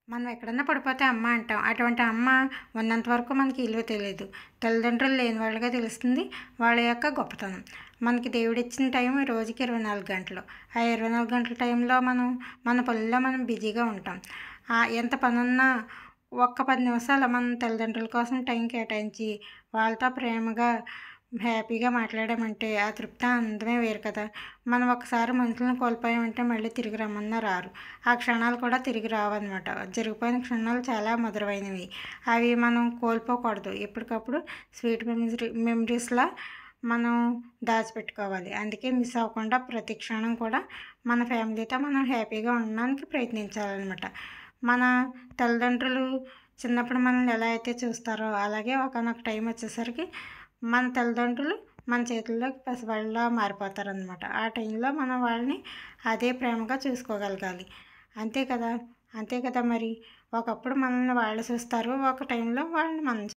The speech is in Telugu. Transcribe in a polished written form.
మనం ఎక్కడన్నా పడిపోతే అమ్మ అంటాం. అటువంటి అమ్మ ఉన్నంత వరకు మనకి విలువ తెలీదు. తల్లిదండ్రులు లేని వాళ్ళుగా తెలుస్తుంది వాళ్ళ యొక్క గొప్పతనం. మనకి దేవుడిచ్చిన టైం రోజుకి 24 గంటలు. ఆ 24 గంటల టైంలో మనం మన పనుల్లో మనం బిజీగా ఉంటాం. ఎంత పనున్నా ఒక్క 10 నిమిషాలు మనం తల్లిదండ్రుల కోసం టైం కేటాయించి వాళ్ళతో ప్రేమగా హ్యాపీగా మాట్లాడామంటే ఆ తృప్తి ఆనందమే వేరు కదా. మనం ఒకసారి మనుషులను కోల్పోయామంటే మళ్ళీ తిరిగి రమ్మన్నా రారు. ఆ క్షణాలు కూడా తిరిగి రావన్నమాట. జరిగిపోయిన క్షణాలు చాలా మధురమైనవి. అవి మనం కోల్పోకూడదు. ఎప్పటికప్పుడు స్వీట్ మెమరీస్లా మనం దాచిపెట్టుకోవాలి. అందుకే మిస్ అవ్వకుండా ప్రతి క్షణం కూడా మన ఫ్యామిలీతో మనం హ్యాపీగా ఉండడానికి ప్రయత్నించాలన్నమాట. మన తల్లిదండ్రులు చిన్నప్పుడు మనల్ని ఎలా అయితే చూస్తారో అలాగే ఒకానొక టైం వచ్చేసరికి మన తల్లిదండ్రులు మన చేతుల్లోకి పసివాళ్ళలా మారిపోతారనమాట. ఆ టైంలో మనం వాళ్ళని అదే ప్రేమగా చూసుకోగలగాలి. అంతే కదా. అంతే కదా మరి. ఒకప్పుడు మనల్ని వాళ్ళు చూస్తారు. ఒక టైంలో వాళ్ళని మనం